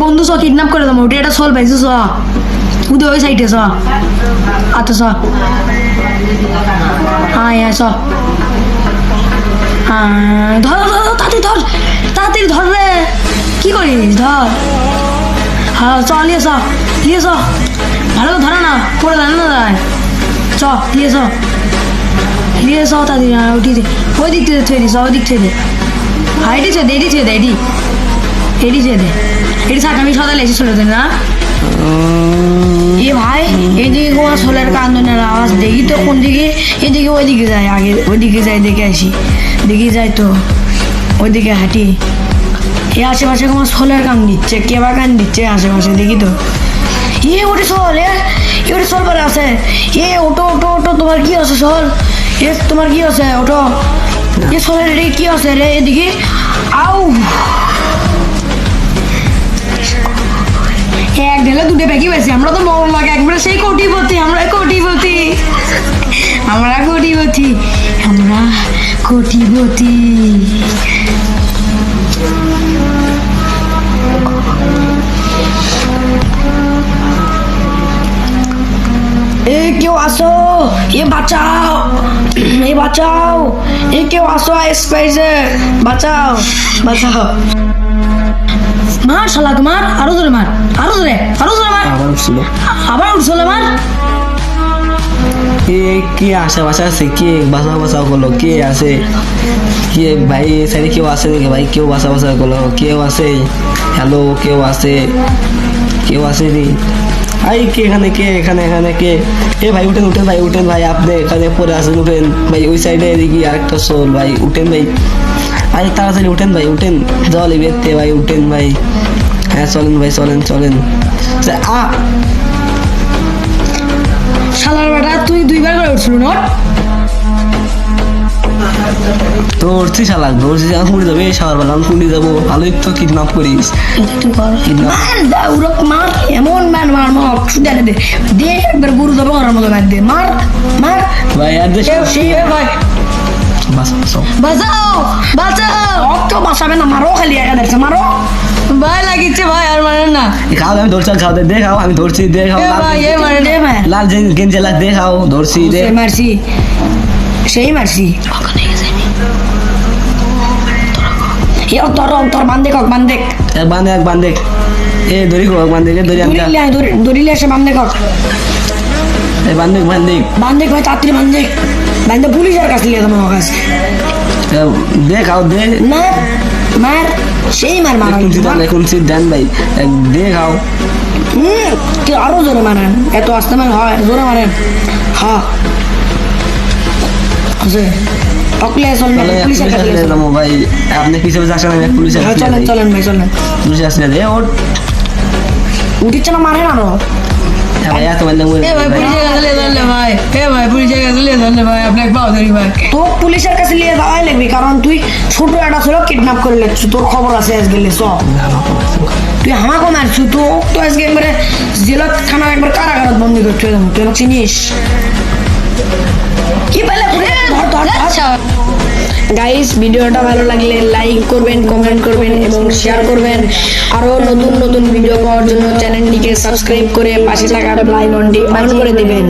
বন্ধু চ কিডন্যাপ করে দেবো ওটা এটা চল পাইছো চ উদয় ওই সাইডে চ আচ্ছা চ হ্যাঁ হ্যাঁ চ হ্যাঁ ধর ধর তাড়াতাড়ি ধর রে কি করিস ধর হ্যাঁ চ নিয়ে চ ভালো করে ধরে না পড়ে দেয় না যায় চ নিয়ে চ তাড়াতাড়ি উঠি দে ওই দিক থেকে থুয়ে দিস ওই দিক থেকে দে হ্যাঁ এটি ছুঁয়ে দে এটি ছুঁয়ে দে এটি থাক আমি সদাই লেছি ছোটো দিন না এ ভাই এদিকে কোনো সোলের কান্দনের আওয়াজ দেখি তো কোন দিকে এদিকে ওইদিকে যায় আগে ওইদিকে যাই দেখে আসি দেখি যাই তো ওইদিকে হাঁটি এ আশেপাশে কোনো সোলের কান দিচ্ছে কে বা কান দিচ্ছে আশেপাশে দেখি তো ওটি সোল ওটি সোল পরে আছে ওটো তোমার কি আছে সোল তোমার কি আছে ওটো সোলের রে কি আছে রে এদিকে আউ এক ঢেলে দুটো প্যাকি পাইছি আমরা তো বড় লাগে একবারে সেই কোটিপতি আমরা কোটিপতি কেউ আসো বাঁচাও কেউ আসো স্পাইসে বাঁচাও মার শালাক মার আরো জোরে মার আবার উঠছিল মার কে আশেপাশে আছে কে বাঁচাও করলো কে আছে কে ভাই সাইডে কেউ আছে নাকি ভাই কেউ বাঁচাও করলো কেউ আছে হ্যালো কেউ আছে নি ভাই কে এখানে কে ভাই উঠেন ভাই আপনি এখানে পরে আসেন উঠেন ভাই ওই সাইডে এদিকে আরেকটা সোল ভাই উঠেন ভাই আরে তাড়াতাড়ি উঠেন ভাই জল বেরতে ভাই উঠেন ভাই হ্যাঁ চলেন ভাই চলেন শালার বেটা তুই দুইবার করে উঠছিল না ধরছি আমি পুড়ে যাবে শালার বেলা আমি পুড়ে যাবো ভালোই তো কিডন্যাপ করিস মার এমন মার দে একবার গুরু যাবো করার মতো মার দে মার ভাই আর ভাই বাঁচাও বাঁচাবে না মারো খালি একা দেখছে মারো ভাই লাগিচ্ছে ভাই আর মানে না খাও আমি ধরছি খাও দেখাও আমি ধরছি দেখাও লাল গেঞ্জে লাগ দেখাও ধরছি মারছি তোর বান্ধে এ ধরি হোক দড়িলে এসে বান্ধে কক বান্ধে ভাই তাড়াতাড়ি বান্ধে পুলিশের কাছে নিয়ে যাবো আমার কাছে দেখাও না মার সেই মার এখন দেন ভাই দেখাও তুই আরো জোরে মারেন এত আসতে মানে হয় জোরে মারেন হ্যাঁ ভাই আপনি পিছিয়ে আসেন চলেন পুলিশ আসলে উঠিচ্ছে না মারেন আরো পুলিশের কাছে নিয়ে যাওয়াই লাগবে কারণ তুই ছোট একটা ছিল কিডন্যাপ করে লেখছু তোর খবর আছে আজকে তুই আমাকে মারছু তো আজকে একবারে জেলা থানা একবার কারাগারত বন্দি করতে তুই আমাকে চিনিস কি পেলে গাইস ভিডিওটা ভালো লাগলে লাইক করবেন কমেন্ট করবেন এবং শেয়ার করবেন আরো নতুন ভিডিও পাওয়ার জন্য চ্যানেলটিকে সাবস্ক্রাইব করে পাশে থাকা বেল আইকনটি অন করে দিবেন।